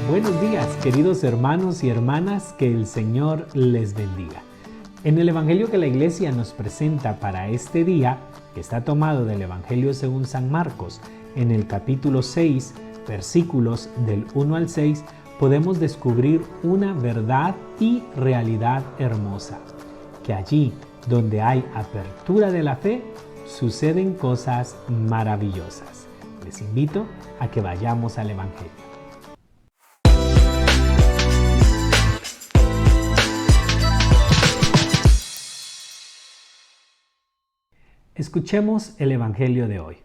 Buenos días, queridos hermanos y hermanas, que el Señor les bendiga. En el Evangelio que la Iglesia nos presenta para este día, que está tomado del Evangelio según San Marcos, en el capítulo 6, versículos del 1 al 6, podemos descubrir una verdad y realidad hermosa, que allí donde hay apertura de la fe, suceden cosas maravillosas. Les invito a que vayamos al Evangelio. Escuchemos el Evangelio de hoy.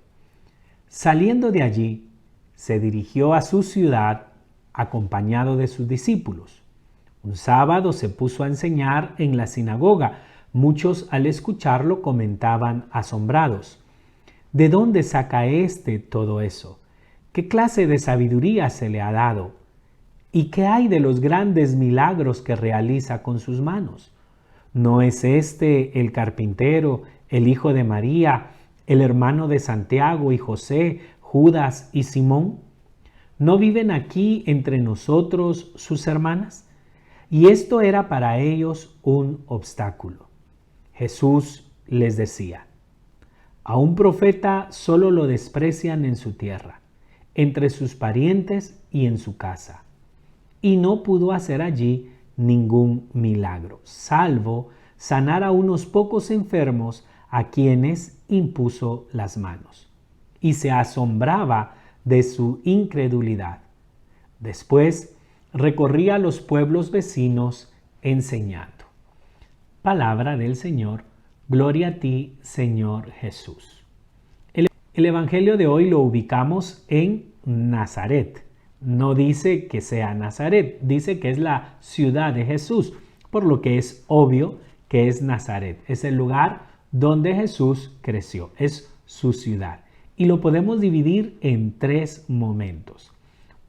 Saliendo de allí, se dirigió a su ciudad acompañado de sus discípulos. Un sábado se puso a enseñar en la sinagoga. Muchos al escucharlo comentaban asombrados: ¿de dónde saca todo eso? ¿Qué clase de sabiduría se le ha dado? ¿Y qué hay de los grandes milagros que realiza con sus manos? ¿No es el carpintero, el hijo de María, el hermano de Santiago y José, Judas y Simón? ¿No viven aquí entre nosotros sus hermanas? Y esto era para ellos un obstáculo. Jesús les decía: a un profeta solo lo desprecian en su tierra, entre sus parientes y en su casa. Y no pudo hacer allí ningún milagro, salvo sanar a unos pocos enfermos a quienes impuso las manos. Y se asombraba de su incredulidad. Después recorría los pueblos vecinos enseñando. Palabra del Señor. Gloria a ti, Señor Jesús. El Evangelio de hoy lo ubicamos en Nazaret. No dice que sea Nazaret, dice que es la ciudad de Jesús, por lo que es obvio que es Nazaret. Es el lugar donde Jesús creció, es su ciudad. Y lo podemos dividir en tres momentos.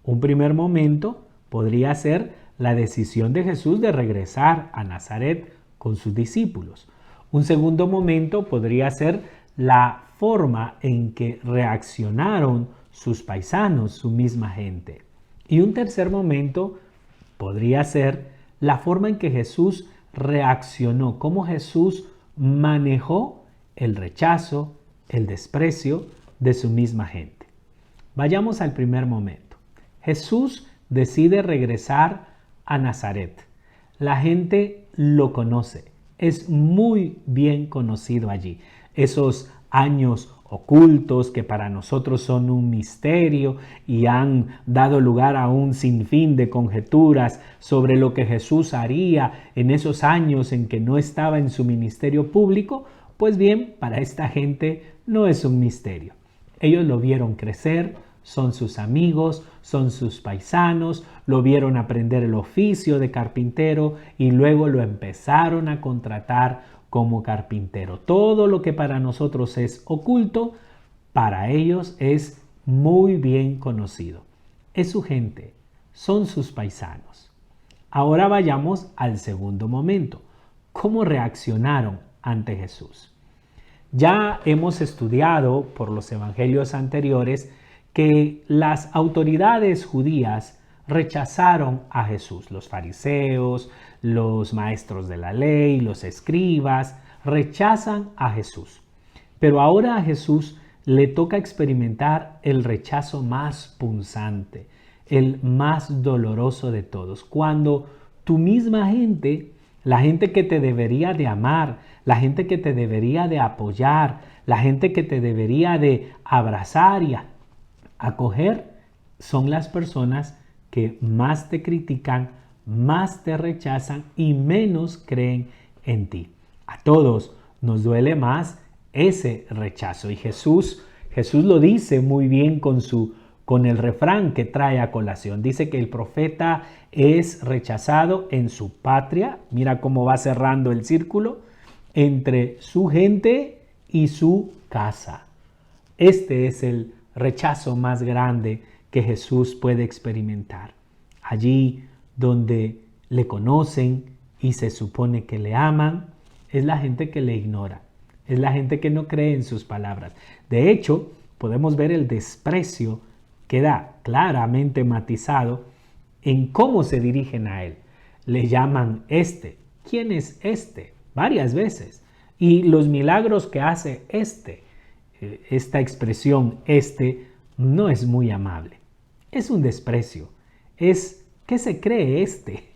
Un primer momento podría ser la decisión de Jesús de regresar a Nazaret con sus discípulos. Un segundo momento podría ser la forma en que reaccionaron sus paisanos, su misma gente. Y un tercer momento podría ser la forma en que Jesús reaccionó, cómo Jesús manejó el rechazo, el desprecio de su misma gente. Vayamos al primer momento. Jesús decide regresar a Nazaret. La gente lo conoce, es muy bien conocido allí. Esos años ocultos que para nosotros son un misterio y han dado lugar a un sinfín de conjeturas sobre lo que Jesús haría en esos años en que no estaba en su ministerio público, pues bien, para esta gente no es un misterio. Ellos lo vieron crecer, son sus amigos, son sus paisanos, lo vieron aprender el oficio de carpintero y luego lo empezaron a contratar como carpintero. Todo lo que para nosotros es oculto, para ellos es muy bien conocido. Es su gente, son sus paisanos. Ahora vayamos al segundo momento. ¿Cómo reaccionaron ante Jesús? Ya hemos estudiado por los evangelios anteriores que las autoridades judías rechazaron a Jesús. Los fariseos, los maestros de la ley, los escribas, rechazan a Jesús. Pero ahora a Jesús le toca experimentar el rechazo más punzante, el más doloroso de todos. Cuando tu misma gente, la gente que te debería de amar, la gente que te debería de apoyar, la gente que te debería de abrazar y acoger, son las personas que más te critican, más te rechazan y menos creen en ti. A todos nos duele más ese rechazo. Y Jesús lo dice muy bien con el refrán que trae a colación. Dice que el profeta es rechazado en su patria. Mira cómo va cerrando el círculo. Entre su gente y su casa. Este es el rechazo más grande que Jesús puede experimentar. Allí donde le conocen y se supone que le aman, es la gente que le ignora, es la gente que no cree en sus palabras. De hecho, podemos ver el desprecio queda claramente matizado en cómo se dirigen a él. Le llaman este. ¿Quién es este? Varias veces. Y los milagros que hace esta expresión este, no es muy amable. Es un desprecio. Es, ¿qué se cree este?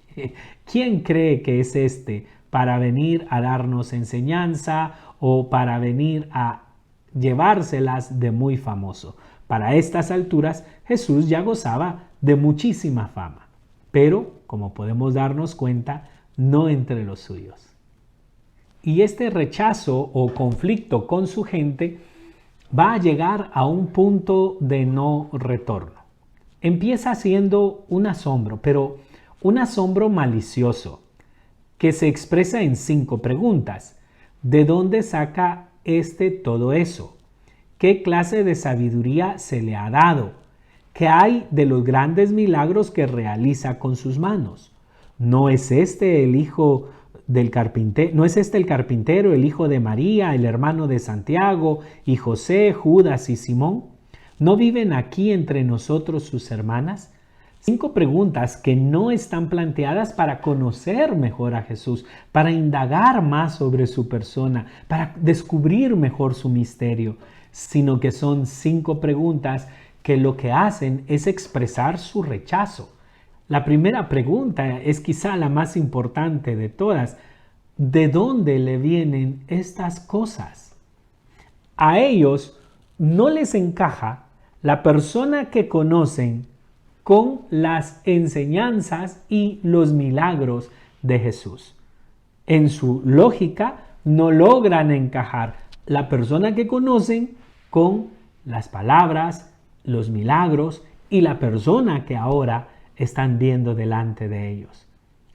¿Quién cree que es este para venir a darnos enseñanza o para venir a llevárselas de muy famoso? Para estas alturas, Jesús ya gozaba de muchísima fama, pero, como podemos darnos cuenta, no entre los suyos. Y este rechazo o conflicto con su gente va a llegar a un punto de no retorno. Empieza siendo un asombro, pero un asombro malicioso, que se expresa en 5 preguntas. ¿De dónde saca todo eso? ¿Qué clase de sabiduría se le ha dado? ¿Qué hay de los grandes milagros que realiza con sus manos? ¿No es este el hijo del carpintero? ¿No es este el carpintero, el hijo de María, el hermano de Santiago y José, Judas y Simón? ¿No viven aquí entre nosotros sus hermanas? 5 preguntas que no están planteadas para conocer mejor a Jesús, para indagar más sobre su persona, para descubrir mejor su misterio, sino que son 5 preguntas que lo que hacen es expresar su rechazo. La primera pregunta es quizá la más importante de todas. ¿De dónde le vienen estas cosas? A ellos no les encaja la persona que conocen con las enseñanzas y los milagros de Jesús. En su lógica no logran encajar la persona que conocen con las palabras, los milagros y la persona que ahora están viendo delante de ellos.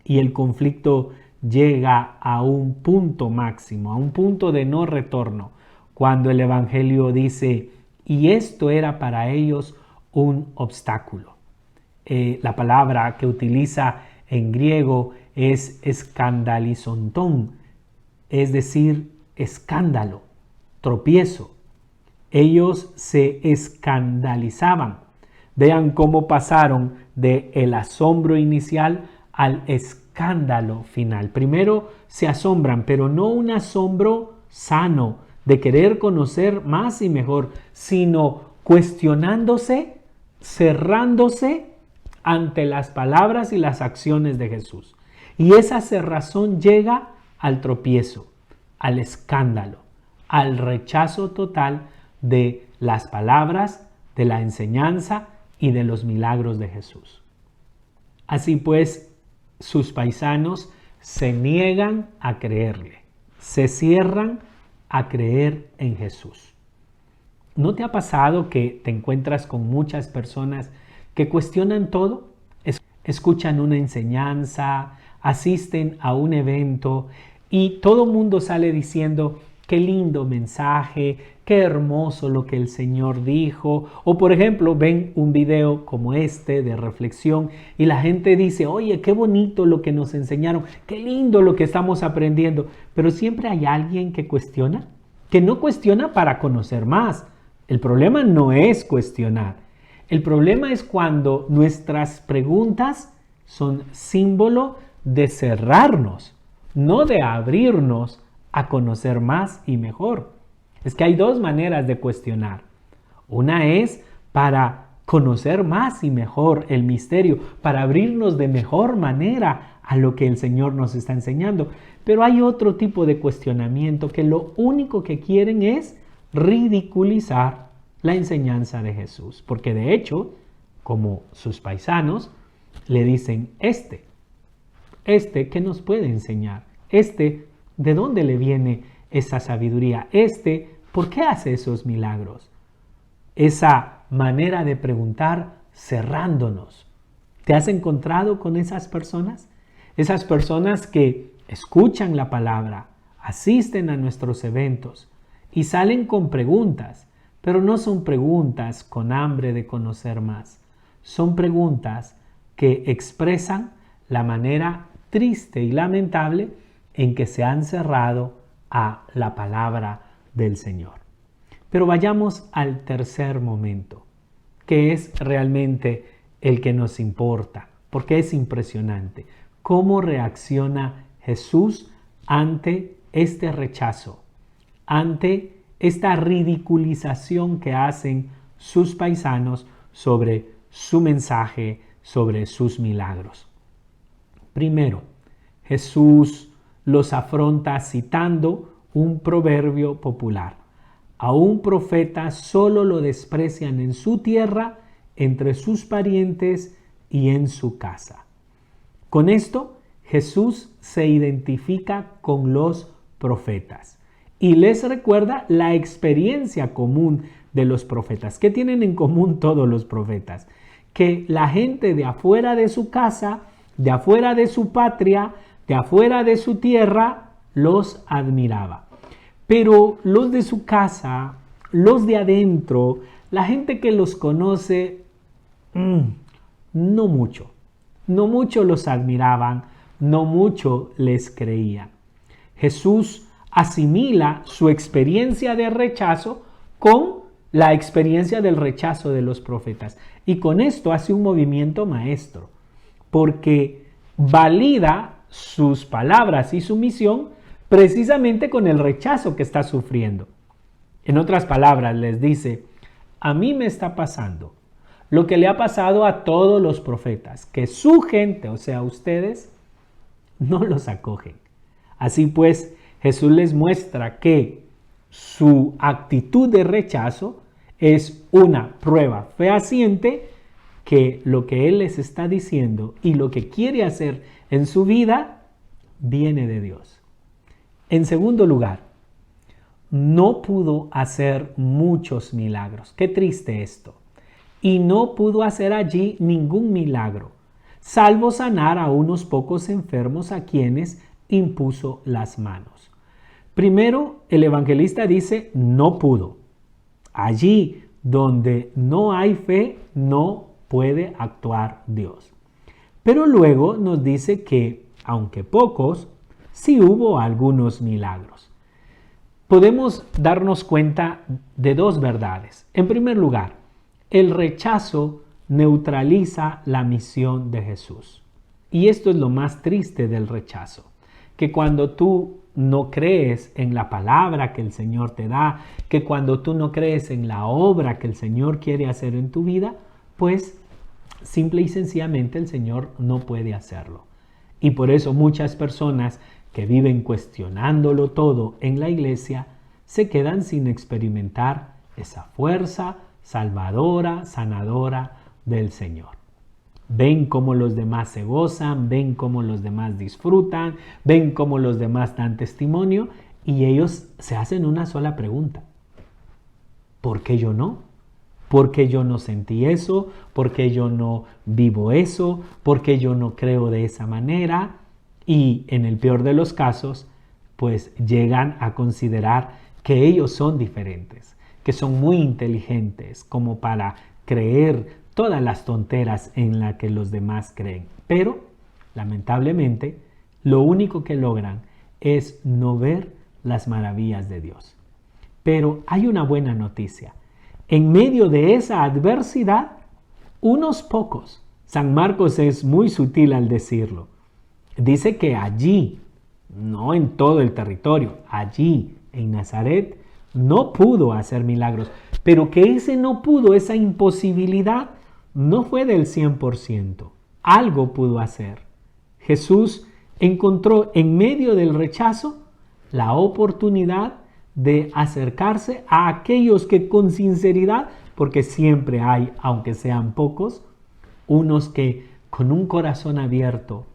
Y el conflicto llega a un punto máximo, a un punto de no retorno, cuando el Evangelio dice, y esto era para ellos un obstáculo. La palabra que utiliza en griego es escandalizontón, es decir, escándalo, tropiezo. Ellos se escandalizaban. Vean cómo pasaron del asombro inicial al escándalo final. Primero se asombran, pero no un asombro sano de querer conocer más y mejor, sino cuestionándose, cerrándose ante las palabras y las acciones de Jesús. Y esa cerrazón llega al tropiezo, al escándalo, al rechazo total de las palabras, de la enseñanza y de los milagros de Jesús. Así pues, sus paisanos se niegan a creerle, se cierran a creer en Jesús. ¿No te ha pasado que te encuentras con muchas personas que cuestionan todo? Escuchan una enseñanza, asisten a un evento y todo el mundo sale diciendo, qué lindo mensaje, qué hermoso lo que el Señor dijo. O por ejemplo, ven un video como este de reflexión y la gente dice, oye, qué bonito lo que nos enseñaron, qué lindo lo que estamos aprendiendo. Pero siempre hay alguien que cuestiona, que no cuestiona para conocer más. El problema no es cuestionar. El problema es cuando nuestras preguntas son símbolo de cerrarnos, no de abrirnos a conocer más y mejor. Es que hay 2 maneras de cuestionar. Una es para conocer más y mejor el misterio, para abrirnos de mejor manera a lo que el Señor nos está enseñando. Pero hay otro tipo de cuestionamiento que lo único que quieren es ridiculizar la enseñanza de Jesús. Porque de hecho, como sus paisanos, le dicen, ¿qué nos puede enseñar? ¿De dónde le viene esa sabiduría? ¿Por qué hace esos milagros? Esa manera de preguntar cerrándonos. ¿Te has encontrado con esas personas? Esas personas que escuchan la palabra, asisten a nuestros eventos y salen con preguntas, pero no son preguntas con hambre de conocer más. Son preguntas que expresan la manera triste y lamentable en que se han cerrado a la palabra del Señor. Pero vayamos al tercer momento, que es realmente el que nos importa, porque es impresionante cómo reacciona Jesús ante este rechazo, ante esta ridiculización que hacen sus paisanos sobre su mensaje, sobre sus milagros. Primero, Jesús los afronta citando un proverbio popular. A un profeta solo lo desprecian en su tierra, entre sus parientes y en su casa. Con esto, Jesús se identifica con los profetas y les recuerda la experiencia común de los profetas. ¿Qué tienen en común todos los profetas? Que la gente de afuera de su casa, de afuera de su patria, de afuera de su tierra, los admiraba. Pero los de su casa, los de adentro, la gente que los conoce, no mucho los admiraban, no mucho les creían. Jesús asimila su experiencia de rechazo con la experiencia del rechazo de los profetas. Y con esto hace un movimiento maestro, porque valida sus palabras y su misión precisamente con el rechazo que está sufriendo. En otras palabras, les dice, a mí me está pasando lo que le ha pasado a todos los profetas, que su gente, o sea, ustedes, no los acogen. Así pues, Jesús les muestra que su actitud de rechazo es una prueba fehaciente que lo que Él les está diciendo y lo que quiere hacer en su vida viene de Dios. En segundo lugar, no pudo hacer muchos milagros. Qué triste esto. Y no pudo hacer allí ningún milagro, salvo sanar a unos pocos enfermos a quienes impuso las manos. Primero, el evangelista dice, no pudo. Allí donde no hay fe, no puede actuar Dios. Pero luego nos dice que, aunque pocos, sí hubo algunos milagros. Podemos darnos cuenta de dos verdades. En primer lugar, el rechazo neutraliza la misión de Jesús. Y esto es lo más triste del rechazo, que cuando tú no crees en la palabra que el Señor te da, que cuando tú no crees en la obra que el Señor quiere hacer en tu vida, pues simple y sencillamente el Señor no puede hacerlo. Y por eso muchas personas que viven cuestionándolo todo en la iglesia se quedan sin experimentar esa fuerza salvadora, sanadora del Señor. Ven cómo los demás se gozan, ven cómo los demás disfrutan, ven cómo los demás dan testimonio y ellos se hacen una sola pregunta. ¿Por qué yo no? ¿Por qué yo no sentí eso? ¿Por qué yo no vivo eso? ¿Por qué yo no creo de esa manera? Y en el peor de los casos, pues llegan a considerar que ellos son diferentes, que son muy inteligentes como para creer todas las tonteras en las que los demás creen. Pero, lamentablemente, lo único que logran es no ver las maravillas de Dios. Pero hay una buena noticia. En medio de esa adversidad, unos pocos, San Marcos es muy sutil al decirlo, dice que allí, no en todo el territorio, allí en Nazaret, no pudo hacer milagros, pero que ese no pudo, esa imposibilidad, no fue del 100%. Algo pudo hacer. Jesús encontró en medio del rechazo la oportunidad de acercarse a aquellos que con sinceridad, porque siempre hay, aunque sean pocos, unos que con un corazón abierto,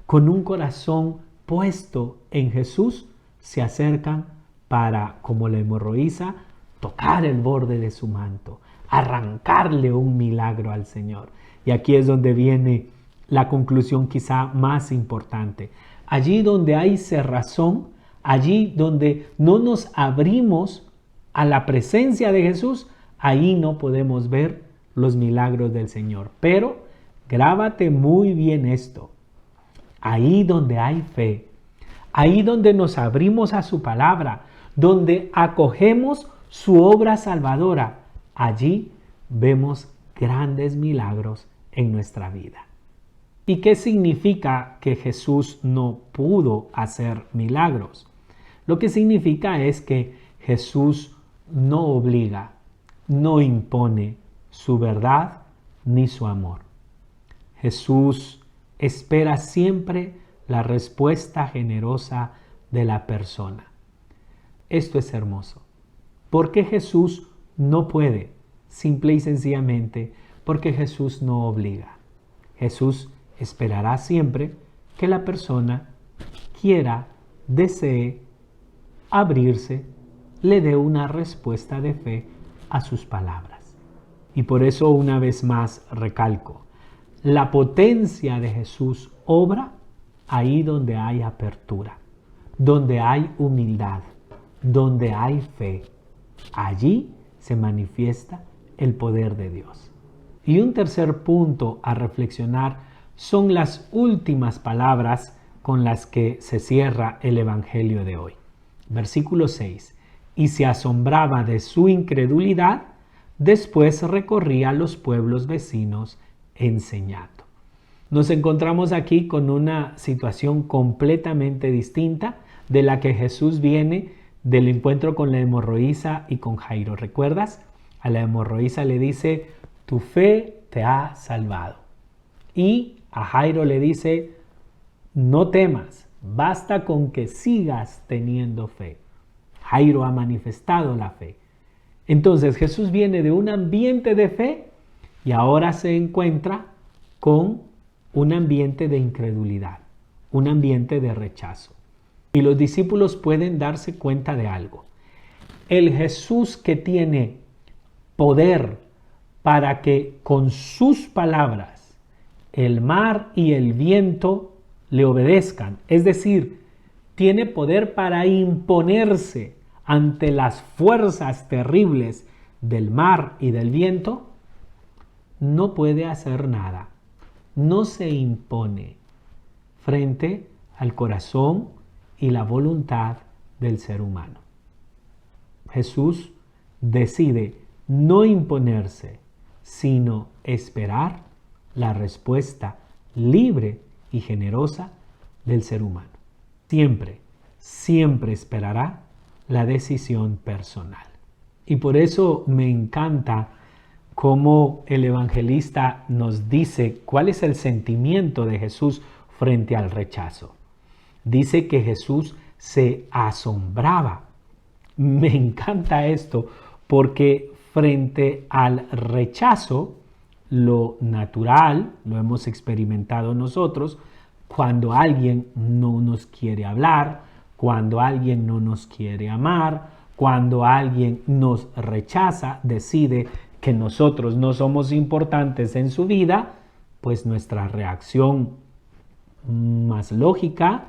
con un corazón puesto en Jesús, se acercan para, como la hemorroísa, tocar el borde de su manto, arrancarle un milagro al Señor. Y aquí es donde viene la conclusión quizá más importante. Allí donde hay cerrazón, allí donde no nos abrimos a la presencia de Jesús, ahí no podemos ver los milagros del Señor. Pero grábate muy bien esto. Ahí donde hay fe, ahí donde nos abrimos a su palabra, donde acogemos su obra salvadora, allí vemos grandes milagros en nuestra vida. ¿Y qué significa que Jesús no pudo hacer milagros? Lo que significa es que Jesús no obliga, no impone su verdad ni su amor. Jesús espera siempre la respuesta generosa de la persona. Esto es hermoso. ¿Por qué Jesús no puede? Simple y sencillamente porque Jesús no obliga. Jesús esperará siempre que la persona quiera, desee abrirse, le dé una respuesta de fe a sus palabras. Y por eso una vez más recalco, la potencia de Jesús obra ahí donde hay apertura, donde hay humildad, donde hay fe. Allí se manifiesta el poder de Dios. Y un tercer punto a reflexionar son las últimas palabras con las que se cierra el Evangelio de hoy. Versículo 6. Y se asombraba de su incredulidad, después recorría los pueblos vecinos enseñando. Nos encontramos aquí con una situación completamente distinta de la que Jesús viene del encuentro con la hemorroísa y con Jairo. ¿Recuerdas? A la hemorroísa le dice, tu fe te ha salvado. Y a Jairo le dice, no temas, basta con que sigas teniendo fe. Jairo ha manifestado la fe. Entonces Jesús viene de un ambiente de fe y ahora se encuentra con un ambiente de incredulidad, un ambiente de rechazo. Y los discípulos pueden darse cuenta de algo. El Jesús que tiene poder para que con sus palabras el mar y el viento le obedezcan, es decir, tiene poder para imponerse ante las fuerzas terribles del mar y del viento, no puede hacer nada, no se impone frente al corazón y la voluntad del ser humano. Jesús decide no imponerse, sino esperar la respuesta libre y generosa del ser humano. Siempre, siempre esperará la decisión personal. Y por eso me encanta cómo el evangelista nos dice cuál es el sentimiento de Jesús frente al rechazo. Dice que Jesús se asombraba. Me encanta esto porque frente al rechazo, lo natural, lo hemos experimentado nosotros, cuando alguien no nos quiere hablar, cuando alguien no nos quiere amar, cuando alguien nos rechaza, decide que nosotros no somos importantes en su vida, pues nuestra reacción más lógica,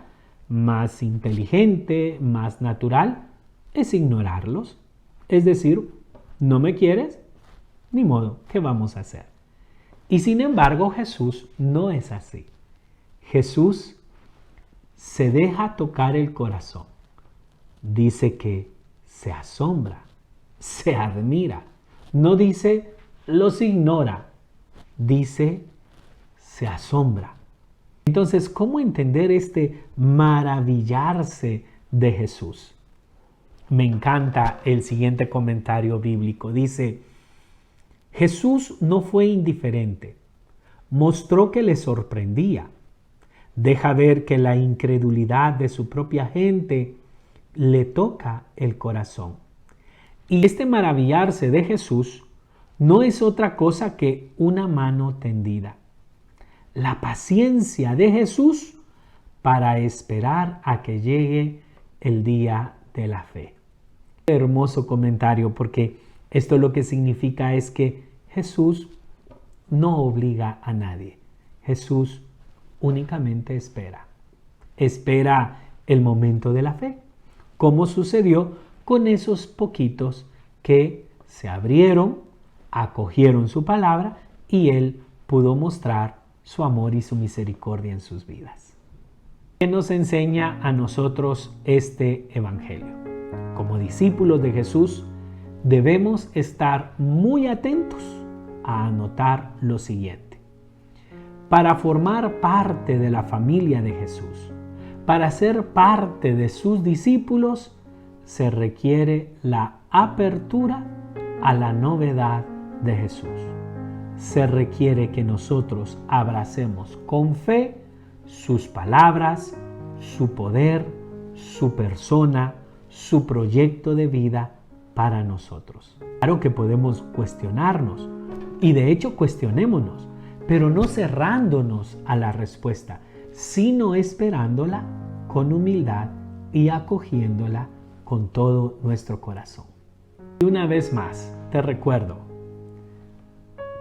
más inteligente, más natural, es ignorarlos. Es decir, no me quieres, ni modo, ¿qué vamos a hacer? Y sin embargo, Jesús no es así. Jesús se deja tocar el corazón. Dice que se asombra, se admira. No dice los ignora, dice se asombra. Entonces, ¿cómo entender este maravillarse de Jesús? Me encanta el siguiente comentario bíblico. Dice, Jesús no fue indiferente, mostró que le sorprendía. Deja ver que la incredulidad de su propia gente le toca el corazón. Y este maravillarse de Jesús no es otra cosa que una mano tendida. La paciencia de Jesús para esperar a que llegue el día de la fe. Hermoso comentario, porque esto lo que significa es que Jesús no obliga a nadie. Jesús únicamente espera. Espera el momento de la fe, como sucedió con esos poquitos que se abrieron, acogieron su palabra y Él pudo mostrar su amor y su misericordia en sus vidas. ¿Qué nos enseña a nosotros este evangelio? Como discípulos de Jesús, debemos estar muy atentos a anotar lo siguiente. para formar parte de la familia de Jesús, para ser parte de sus discípulos, se requiere la apertura a la novedad de Jesús. Se requiere que nosotros abracemos con fe sus palabras, su poder, su persona, su proyecto de vida para nosotros. Claro que podemos cuestionarnos, y de hecho cuestionémonos, pero no cerrándonos a la respuesta, sino esperándola con humildad y acogiéndola con todo nuestro corazón. Y una vez más, te recuerdo,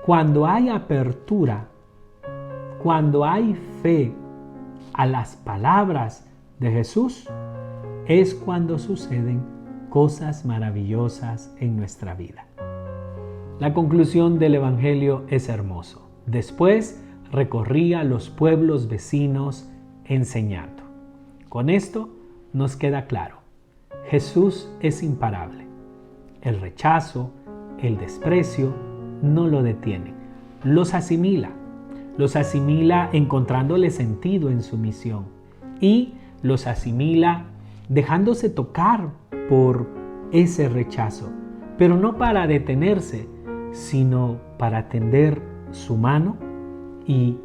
cuando hay apertura, cuando hay fe a las palabras de Jesús, es cuando suceden cosas maravillosas en nuestra vida. La conclusión del Evangelio es hermoso. Después recorría los pueblos vecinos enseñando. Con esto nos queda claro, Jesús es imparable. El rechazo, el desprecio no lo detienen, los asimila encontrándole sentido en su misión y los asimila dejándose tocar por ese rechazo, pero no para detenerse, sino para tender su mano y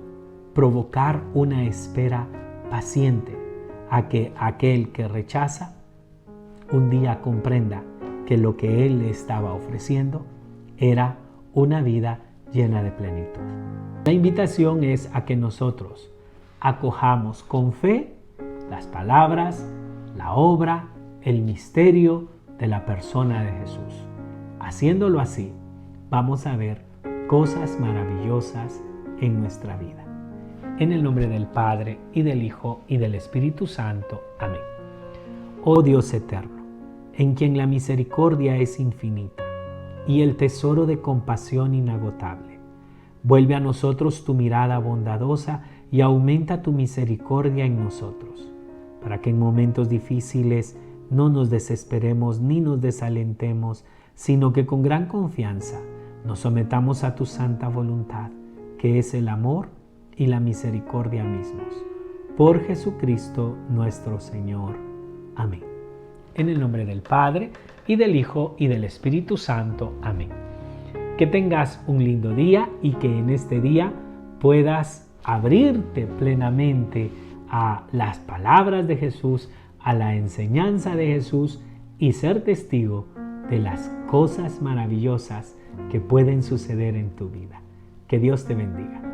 provocar una espera paciente a que aquel que rechaza un día comprenda que lo que él le estaba ofreciendo era una vida llena de plenitud. La invitación es a que nosotros acojamos con fe las palabras, la obra, el misterio de la persona de Jesús. Haciéndolo así, vamos a ver cosas maravillosas en nuestra vida. En el nombre del Padre, y del Hijo, y del Espíritu Santo. Amén. Oh Dios eterno, en quien la misericordia es infinita y el tesoro de compasión inagotable, vuelve a nosotros tu mirada bondadosa y aumenta tu misericordia en nosotros, para que en momentos difíciles no nos desesperemos ni nos desalentemos, sino que con gran confianza nos sometamos a tu santa voluntad, que es el amor y la misericordia mismos. Por Jesucristo nuestro Señor. Amén. En el nombre del Padre, y del Hijo, y del Espíritu Santo. Amén. Que tengas un lindo día y que en este día puedas abrirte plenamente a las palabras de Jesús, a la enseñanza de Jesús y ser testigo de las cosas maravillosas que pueden suceder en tu vida. Que Dios te bendiga.